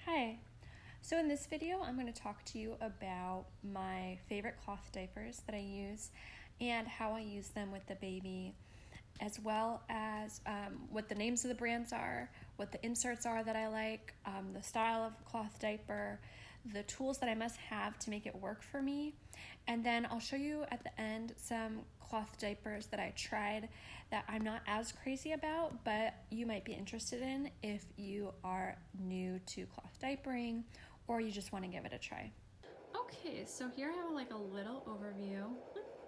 Hi. So in this video, I'm going to talk to you about my favorite cloth diapers that I use and how I use them with the baby, as well as what the names of the brands are, what the inserts are that I like, the style of cloth diaper, the tools that I must have to make it work for me. And then I'll show you at the end some cloth diapers that I tried that I'm not as crazy about, but you might be interested in if you are new to cloth diapering or you just want to give it a try. Okay, so here I have like a little overview,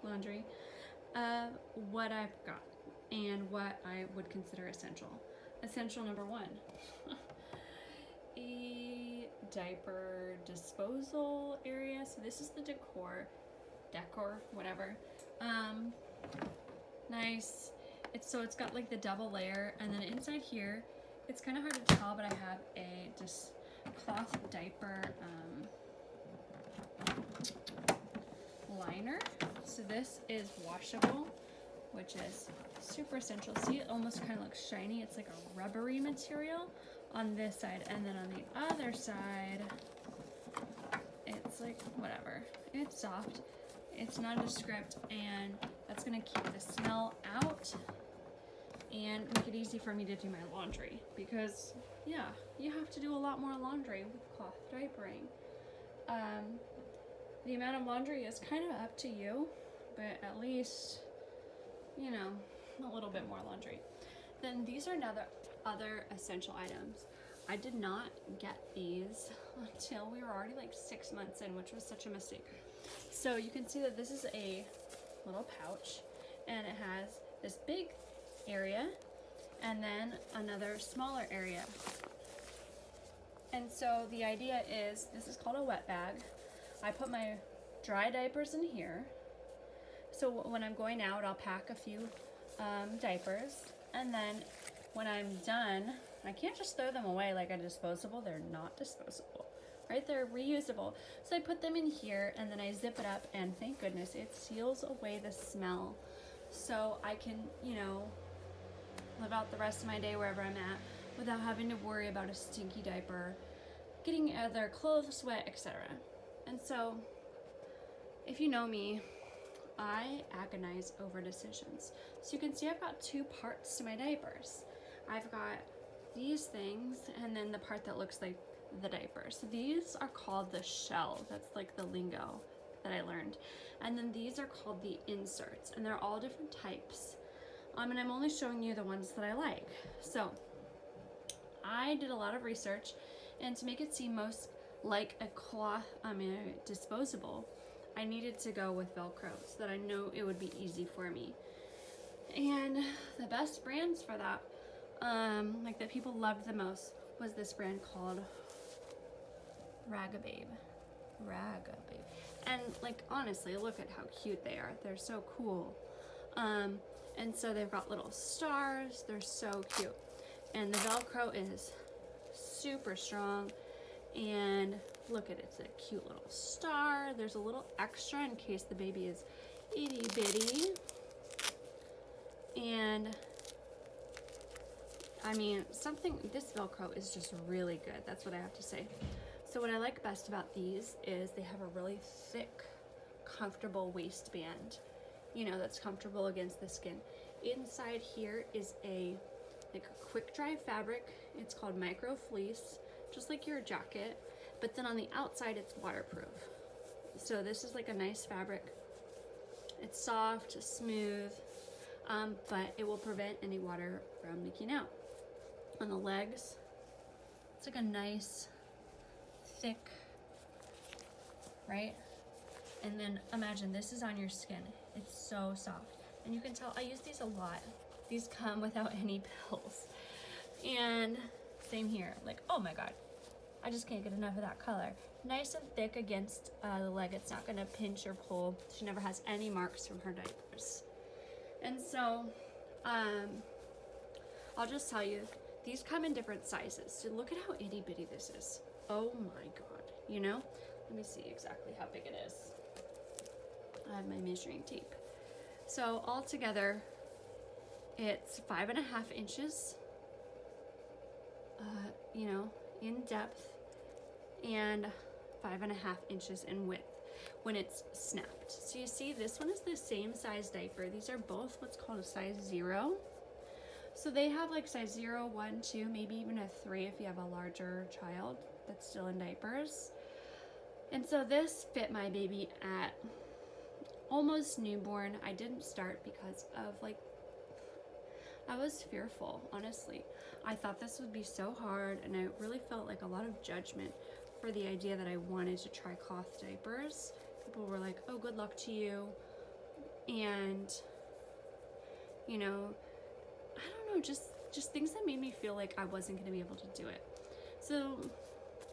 laundry, of what I've got and what I would consider essential. Essential number one, a diaper disposal area. So this is the decor, whatever. Nice. It's got like the double layer, and then inside here, it's kind of hard to tell, but I have a cloth diaper liner. So this is washable, which is super essential. See, it almost kind of looks shiny. It's like a rubbery material on this side, and then on the other side, it's like whatever. It's soft. It's nondescript, and that's gonna keep the smell out and make it easy for me to do my laundry, because yeah, you have to do a lot more laundry with cloth diapering. The amount of laundry is kind of up to you, but at least, you know, a little bit more laundry. Then these are other essential items. I did not get these until we were already like 6 months in, which was such a mistake. So you can see that this is a little pouch, and it has this big area and then another smaller area. And so the idea is, this is called a wet bag. I put my dry diapers in here. So when I'm going out, I'll pack a few diapers, and then when I'm done, I can't just throw them away like a disposable. They're not disposable, right? They're reusable. So I put them in here, and then I zip it up, and thank goodness it seals away the smell, so I can, you know, live out the rest of my day wherever I'm at without having to worry about a stinky diaper, getting other clothes wet, etc. And so, if you know me, I agonize over decisions. So you can see I've got two parts to my diapers. I've got these things, and then the part that looks like the diaper. So these are called the shell. That's like the lingo that I learned. And then these are called the inserts, and they're all different types. And I'm only showing you the ones that I like. So I did a lot of research, and to make it seem most like a disposable, I needed to go with Velcro so that I know it would be easy for me. And the best brands for that, like that people loved the most, was this brand called Ragababe. And like, honestly, look at how cute they are. They're so cool. And so they've got little stars. They're so cute. And the Velcro is super strong. And look at it, it's a cute little star. There's a little extra in case the baby is itty bitty. And I mean, this Velcro is just really good. That's what I have to say. So what I like best about these is they have a really thick, comfortable waistband, you know, that's comfortable against the skin. Inside here is a quick dry fabric. It's called micro fleece, just like your jacket, but then on the outside it's waterproof. So this is like a nice fabric. It's soft, smooth, but it will prevent any water from leaking out. On the legs, it's like a nice, thick, right? And then imagine this is on your skin. It's so soft. And you can tell I use these a lot. These come without any pills. And same here, like, oh my God, I just can't get enough of that color. Nice and thick against the leg. It's not gonna pinch or pull. She never has any marks from her diapers. And so, I'll just tell you, these come in different sizes. So look at how itty bitty this is. Oh my God, you know? Let me see exactly how big it is. I have my measuring tape. So altogether, it's 5.5 inches, you know, in depth, and 5.5 inches in width when it's snapped. So you see, this one is the same size diaper. These are both what's called a size 0. So they have like size 0, 1, 2, maybe even a 3 if you have a larger child that's still in diapers. And so this fit my baby at almost newborn. I didn't start because of I was fearful, honestly. I thought this would be so hard, and I really felt like a lot of judgment for the idea that I wanted to try cloth diapers. People were like, oh, good luck to you. And, you know, I don't know, just things that made me feel like I wasn't going to be able to do it. So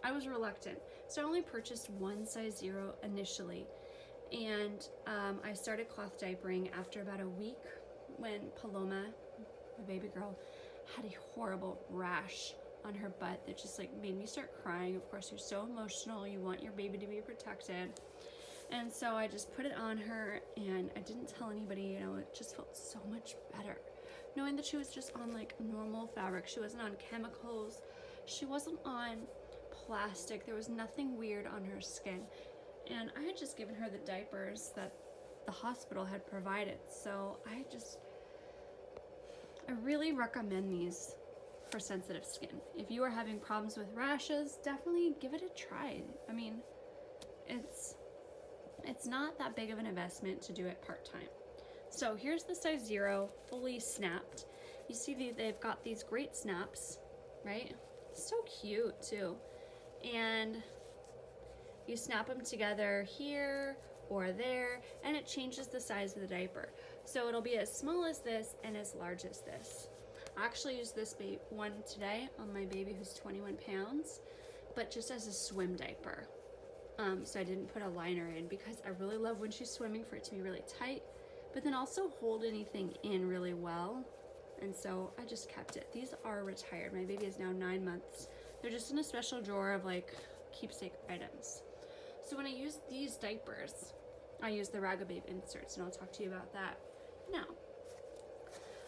I was reluctant. So I only purchased one size 0 initially. And I started cloth diapering after about a week when Paloma, my baby girl, had a horrible rash on her butt that just like made me start crying. Of course, you're so emotional, you want your baby to be protected. And so I just put it on her, and I didn't tell anybody. You know, it just felt so much better knowing that she was just on like normal fabric. She wasn't on chemicals, she wasn't on plastic, there was nothing weird on her skin. And I had just given her the diapers that the hospital had provided. So I really recommend these for sensitive skin. If you are having problems with rashes, definitely give it a try. I mean, it's not that big of an investment to do it part-time. So here's the size 0, fully snapped. You see they've got these great snaps, right? So cute too. And you snap them together here or there, and it changes the size of the diaper. So it'll be as small as this and as large as this. I actually used this one today on my baby who's 21 pounds, but just as a swim diaper. So I didn't put a liner in because I really love when she's swimming for it to be really tight, but then also hold anything in really well. And so I just kept it. These are retired. My baby is now 9 months. They're just in a special drawer of like keepsake items. So when I use these diapers, I use the Ragababe inserts, and I'll talk to you about that now.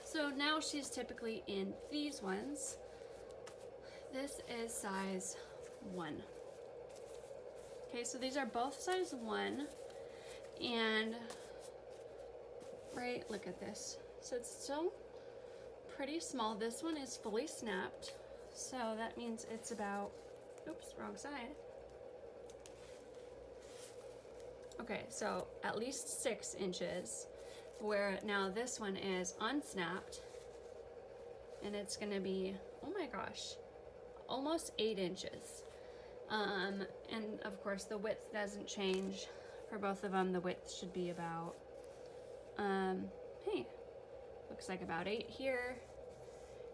So now she's typically in these ones. This is size 1. Okay, so these are both size 1, and right, look at this. So it's still pretty small. This one is fully snapped, so that means it's about, oops, wrong side. Okay, so at least 6 inches, where now this one is unsnapped, and it's gonna be, oh my gosh, almost 8 inches. And of course the width doesn't change for both of them. The width should be about, hey, looks like about 8 here.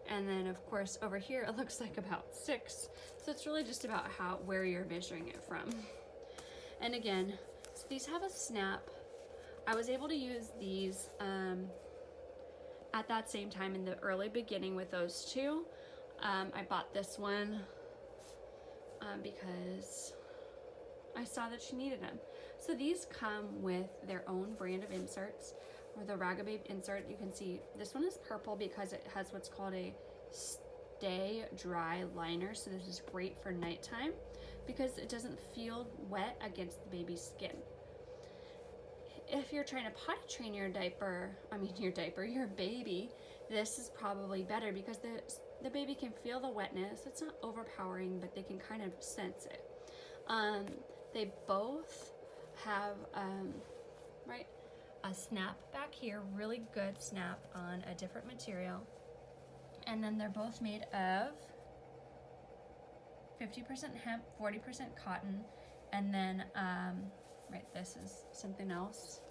And then of course over here it looks like about 6. So it's really just about where you're measuring it from. And again, so these have a snap. I was able to use these at that same time in the early beginning with those two. I bought this one because I saw that she needed them. So these come with their own brand of inserts, or the Ragababe insert. You can see this one is purple because it has what's called a stay dry liner. So this is great for nighttime because it doesn't feel wet against the baby's skin. If you're trying to potty train your baby, this is probably better because the baby can feel the wetness. It's not overpowering, but they can kind of sense it. They both have right, a snap back here, really good snap on a different material, and then they're both made of 50% hemp, 40% cotton, and then right, this is something else.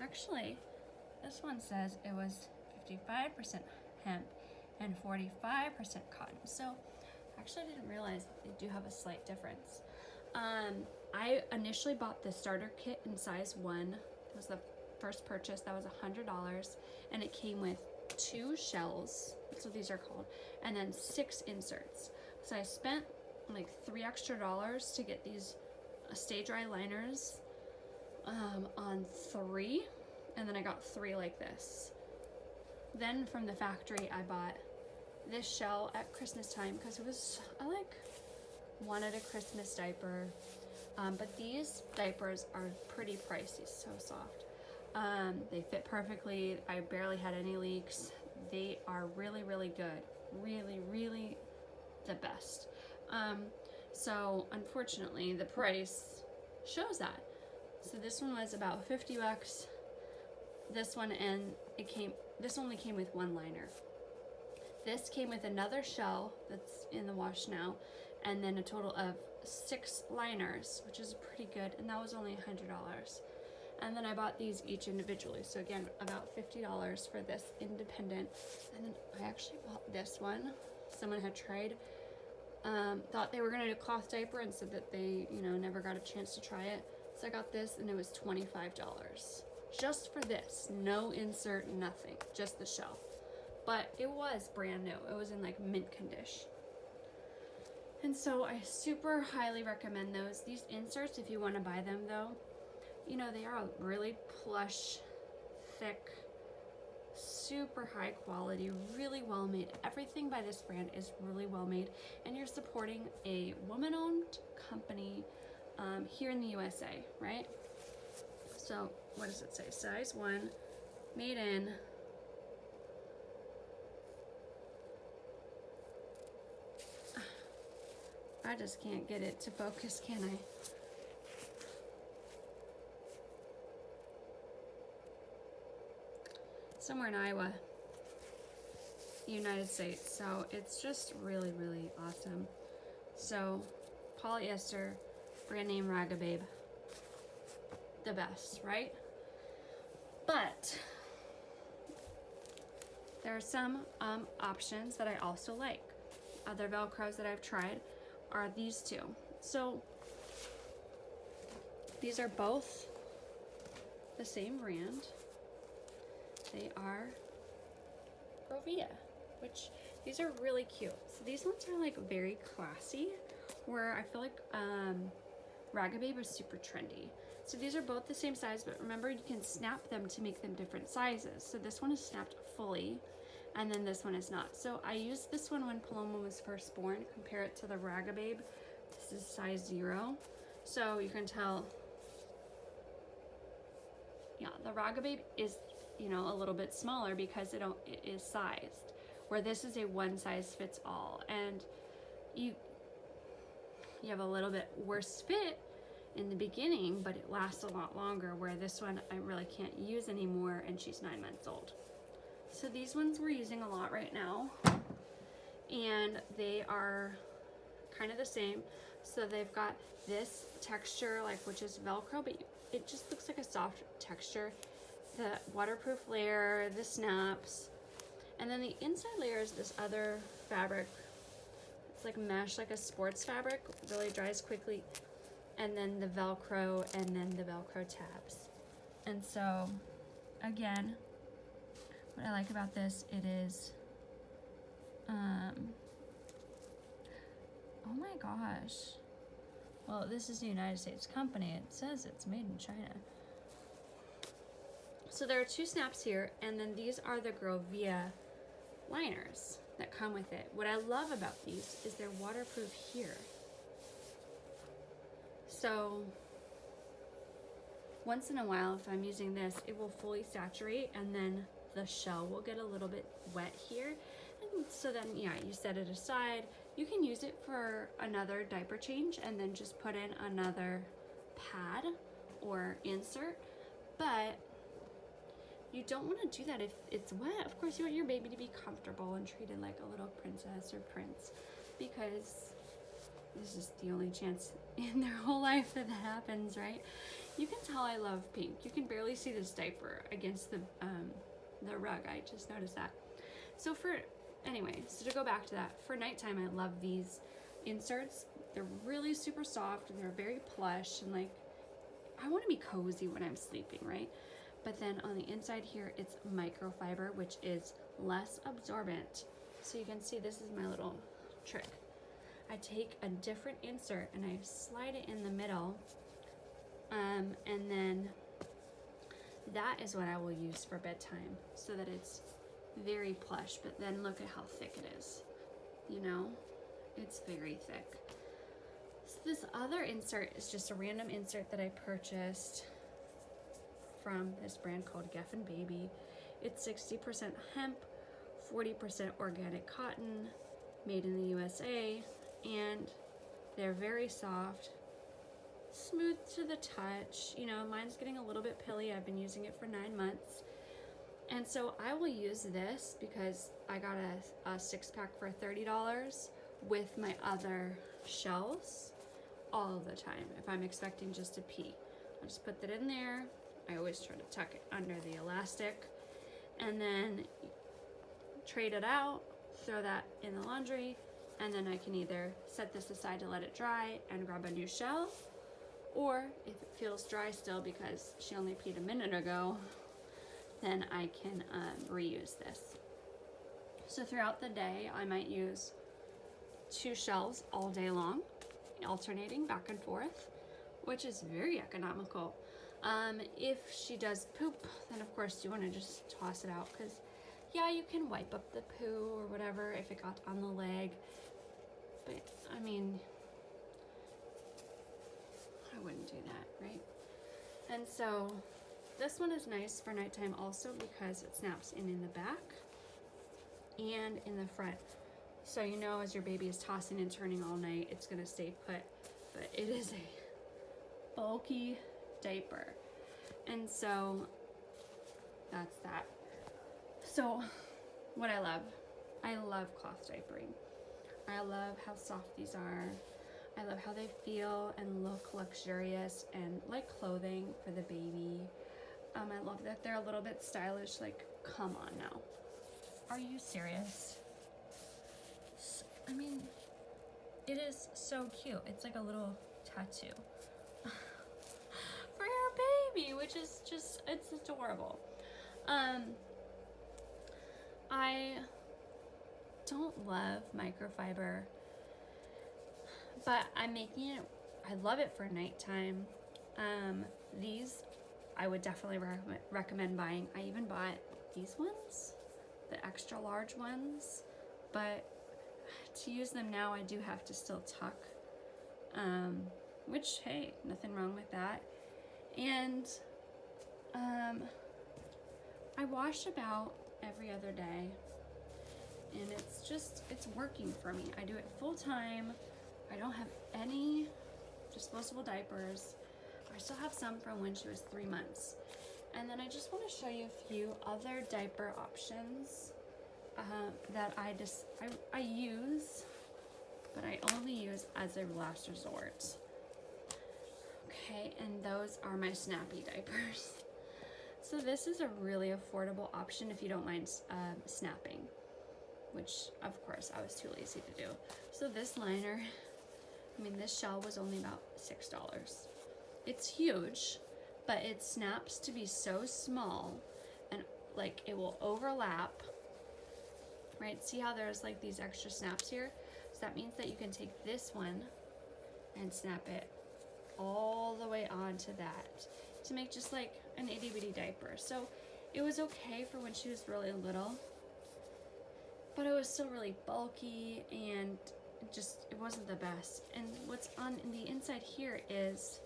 Actually, this one says it was 55% hemp and 45% cotton. So actually I didn't realize they do have a slight difference. I initially bought the starter kit in size 1. It was the first purchase. That was $100, and it came with 2 shells, that's what these are called, and then 6 inserts. So I spent like $3 extra to get these stay dry liners on 3, and then I got 3 like this. Then from the factory I bought this shell at Christmas time because I like wanted a Christmas diaper, but these diapers are pretty pricey, so soft. They fit perfectly. I barely had any leaks. They are really, really good. Really, really the best. So unfortunately the price shows that. So this one was about 50 bucks. This one, and this only came with one liner. This came with another shell that's in the wash now, and then a total of 6 liners, which is pretty good, and that was only $100. And then I bought these each individually, so again, about $50 for this independent. And then I actually bought this one. Someone had tried, thought they were gonna do a cloth diaper and said that they, never got a chance to try it. So I got this, and it was $25. Just for this, no insert, nothing, just the shell. But it was brand new. It was in like mint condition. And so I super highly recommend those. These inserts, if you want to buy them though, they are really plush, thick, super high quality, really well made. Everything by this brand is really well made, and you're supporting a woman-owned company here in the USA, right? So what does it say? Size 1, made in I just can't get it to focus, can I? Somewhere in Iowa, United States. So it's just really, really awesome. So polyester, brand name Ragababe, the best, right? But there are some options that I also like. Other Velcros that I've tried are these two. So these are both the same brand. They are Grovia, which these are really cute. So these ones are like very classy, where I feel like Ragababe is super trendy. So these are both the same size, but remember you can snap them to make them different sizes. So this one is snapped fully, and then this one is not. So I used this one when Paloma was first born, compare it to the Ragababe. This is size 0. So you can tell, yeah, the Ragababe is, a little bit smaller because it is sized, where this is a one size fits all, and you have a little bit worse fit in the beginning, but it lasts a lot longer, where this one I really can't use anymore, and she's 9 months old. So these ones we're using a lot right now, and they are kind of the same. So they've got this texture, which is Velcro, but it just looks like a soft texture. The waterproof layer, the snaps, and then the inside layer is this other fabric. It's like mesh, like a sports fabric, really dries quickly, and then the Velcro, and then the Velcro tabs. And so, again, what I like about this, it is, oh my gosh. Well, this is a United States company. It says it's made in China. So there are 2 snaps here, and then these are the Grovia liners that come with it. What I love about these is they're waterproof here. So once in a while, if I'm using this, it will fully saturate, and then the shell will get a little bit wet here. And so then, yeah, you set it aside. You can use it for another diaper change and then just put in another pad or insert, but you don't want to do that if it's wet. Of course, you want your baby to be comfortable and treated like a little princess or prince, because this is the only chance in their whole life that happens, right? You can tell I love pink. You can barely see this diaper against the rug. I just noticed that. So so to go back to that, for nighttime, I love these inserts. They're really super soft, and they're very plush, and I want to be cozy when I'm sleeping, right? But then on the inside here, it's microfiber, which is less absorbent. So you can see this is my little trick. I take a different insert and I slide it in the middle, and then that is what I will use for bedtime, so that it's very plush. But then look at how thick it is. It's very thick. this other insert is just a random insert that I purchased from this brand called Geffen Baby. It's 60% hemp, 40% organic cotton, made in the USA, and they're very soft, smooth to the touch. You know, mine's getting a little bit pilly. I've been using it for 9 months. And so I will use this because I got a 6-pack for $30 with my other shells all the time. If I'm expecting just to pee, I'll just put that in there. I always try to tuck it under the elastic and then trade it out, throw that in the laundry, and then I can either set this aside to let it dry and grab a new shell, or if it feels dry still because she only peed a minute ago, then I can reuse this. So throughout the day, I might use 2 shells all day long, alternating back and forth, which is very economical. If she does poop, then of course you want to just toss it out, because yeah, you can wipe up the poo or whatever if it got on the leg, but I mean, I wouldn't do that, right? And so this one is nice for nighttime also because it snaps in the back and in the front. So you know, as your baby is tossing and turning all night, it's gonna stay put, but it is a bulky diaper. And so that's that. So what I love cloth diapering. I love how soft these are. I love how they feel and look luxurious and like clothing for the baby. I love that they're a little bit stylish, like, come on now. Are you serious? I mean, it is so cute. It's like a little tattoo for your baby, which is just, it's adorable. I don't love microfiber, but I'm making it, I love it for nighttime. These I would definitely recommend buying. I even bought these ones, the extra large ones, but to use them now I do have to still tuck, which, hey, nothing wrong with that. And I wash about every other day, and it's working for me. I do it full time. I don't have any disposable diapers. I still have some from when she was 3 months. And then I just want to show you a few other diaper options that I use, but I only use as a last resort. Okay, and those are my Snappy Diapers. So this is a really affordable option if you don't mind snapping, which of course I was too lazy to do. So this liner, I mean, this shell was only about $6. It's huge, but it snaps to be so small, and like it will overlap, right? See how there's like these extra snaps here? So that means that you can take this one and snap it all the way onto that to make just like an itty bitty diaper. So it was okay for when she was really little, but it was still really bulky and just, it wasn't the best. And what's on the inside here is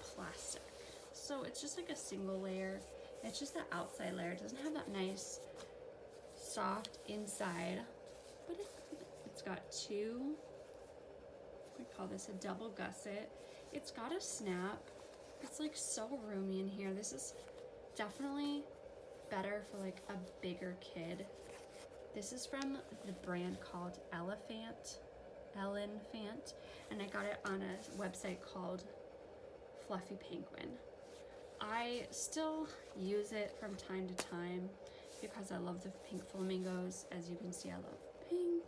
plastic. So it's just like a single layer. It's just the outside layer. It doesn't have that nice soft inside, but it's got two, we call this a double gusset. It's got a snap. It's like so roomy in here. This is definitely better for like a bigger kid. This is from the brand called Elephant, and I got it on a website called Fluffy Penguin. I still use it from time to time because I love the pink flamingos. As you can see, I love pink,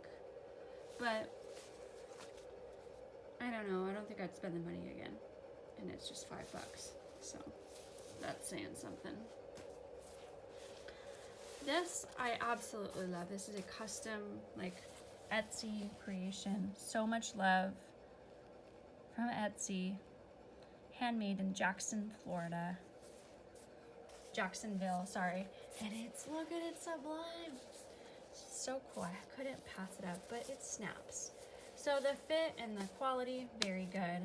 but I don't know, I don't think I'd spend the money again, and it's just $5, so that's saying something. This I absolutely love. This is a custom, like, Etsy creation. So much love from Etsy. Handmade in Jacksonville, sorry. And it's, look at it, sublime. It's so cool. I couldn't pass it up, but it snaps. So the fit and the quality, very good.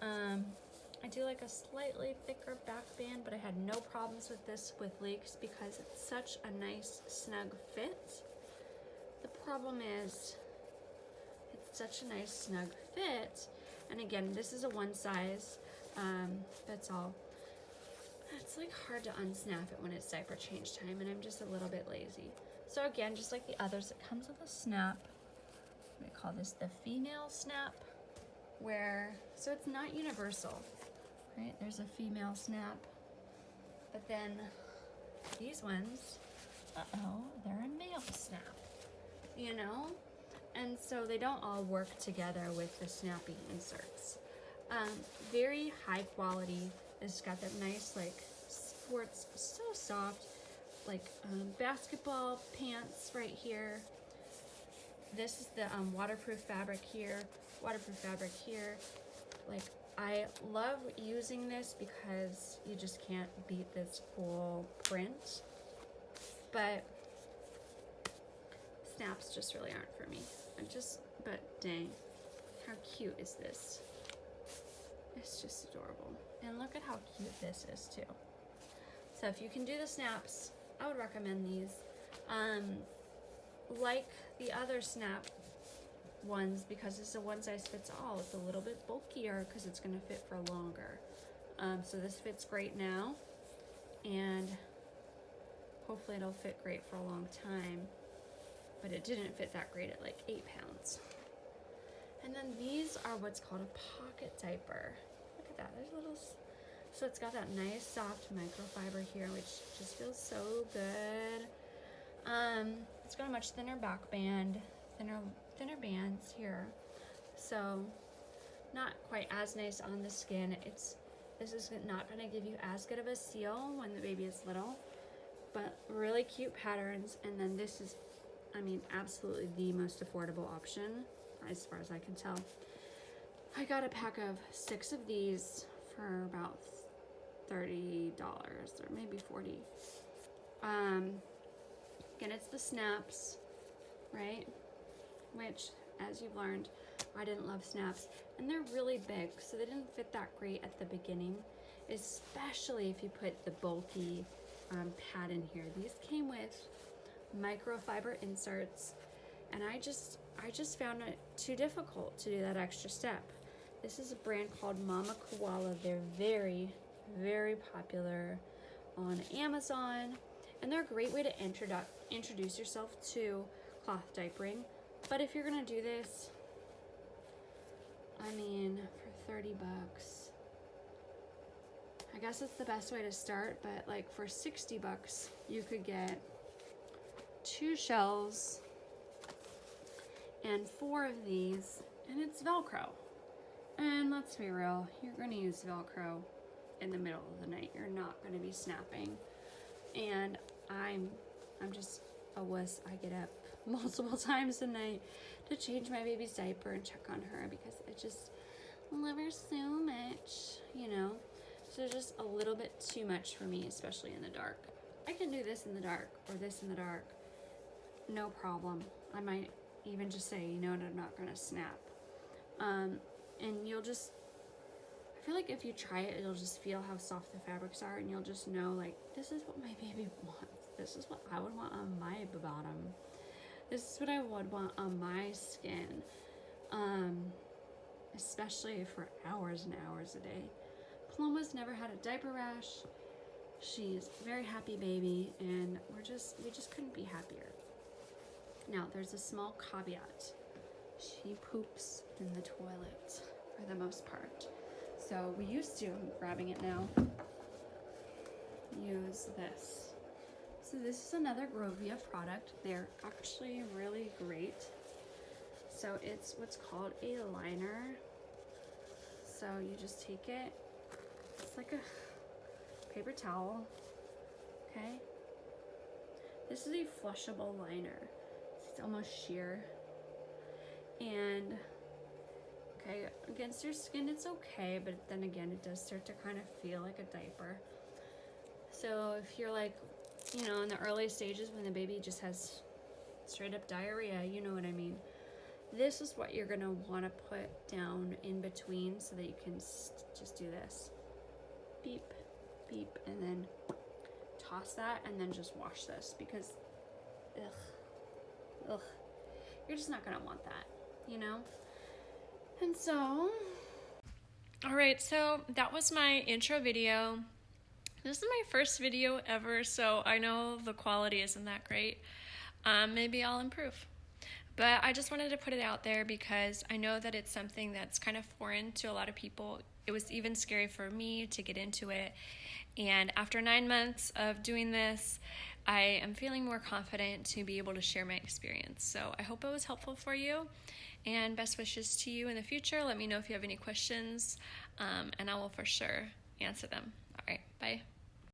I do like a slightly thicker back band, but I had no problems with this with leaks because it's such a nice snug fit. The problem is it's such a nice snug fit, and again, this is a one size fits all. It's like hard to unsnap it when it's diaper change time, and I'm just a little bit lazy. So again, just like the others, it comes with a snap. We call this the female snap, so it's not universal, right? There's a female snap, but then these ones, they're a male snap, you know? And so they don't all work together with the snappy inserts. Very high quality. It's got that nice, like, sports, so soft, like basketball pants right here. This is the waterproof fabric here, waterproof fabric here. Like, I love using this because you just can't beat this cool print, but snaps just really aren't for me. But dang, how cute is this? It's just adorable. And look at how cute this is too. So if you can do the snaps, I would recommend these. Like the other snap ones, because it's a one size fits all, it's a little bit bulkier because it's going to fit for longer. So this fits great now, and hopefully it'll fit great for a long time, but it didn't fit that great at like 8 pounds. And then these are what's called a pocket diaper. Look at that, there's little, so it's got that nice soft microfiber here, which just feels so good. It's got a much thinner back band, thinner bands here, so not quite as nice on the skin. This is not going to give you as good of a seal when the baby is little, but really cute patterns. And then this is, I mean, absolutely the most affordable option as far as I can tell. I got a pack of 6 of these for about $30 or maybe $40. Again, it's the snaps, right? Which, as you've learned, I didn't love snaps, and they're really big, so they didn't fit that great at the beginning, especially if you put the bulky pad in here. These came with microfiber inserts, and I just found it too difficult to do that extra step. This is a brand called Mama Koala. They're very, very popular on Amazon, and they're a great way to introduce yourself to cloth diapering. But if you're gonna do this, I mean, for 30 bucks, I guess it's the best way to start, but like for 60 bucks, you could get 2 shells and 4 of these, and it's Velcro. And let's be real, you're gonna use Velcro in the middle of the night. You're not gonna be snapping. And I'm just a wuss. I get up multiple times a night to change my baby's diaper and check on her because I just love her so much, you know? So just a little bit too much for me, especially in the dark. I can do this in the dark or this in the dark, no problem. I might even just say, you know what, I'm not gonna snap. And you'll just, I feel like if you try it, you'll just feel how soft the fabrics are, and you'll just know, like, this is what my baby wants. This is what I would want on my bottom. This is what I would want on my skin. Especially for hours and hours a day. Paloma's never had a diaper rash. She's a very happy baby, and we just couldn't be happier. Now, there's a small caveat. She poops in the toilet for the most part. So we used to, I'm grabbing it now, use this. So this is another Grovia product. They're actually really great. So it's what's called a liner. So you just take it, it's like a paper towel, okay? This is a flushable liner. It's almost sheer. And okay, against your skin it's okay, but then again it does start to kind of feel like a diaper. So if you're like, you know, in the early stages when the baby just has straight up diarrhea, you know what I mean, this is what you're gonna wanna put down in between so that you can just do this. Beep, beep, and then toss that, and then just wash this, because ugh, you're just not gonna want that, you know? And so, all right, so that was my intro video. This is my first video ever, so I know the quality isn't that great. Maybe I'll improve. But I just wanted to put it out there because I know that it's something that's kind of foreign to a lot of people. It was even scary for me to get into it. And after 9 months of doing this, I am feeling more confident to be able to share my experience. So I hope it was helpful for you, and best wishes to you in the future. Let me know if you have any questions, and I will for sure answer them. All right, bye.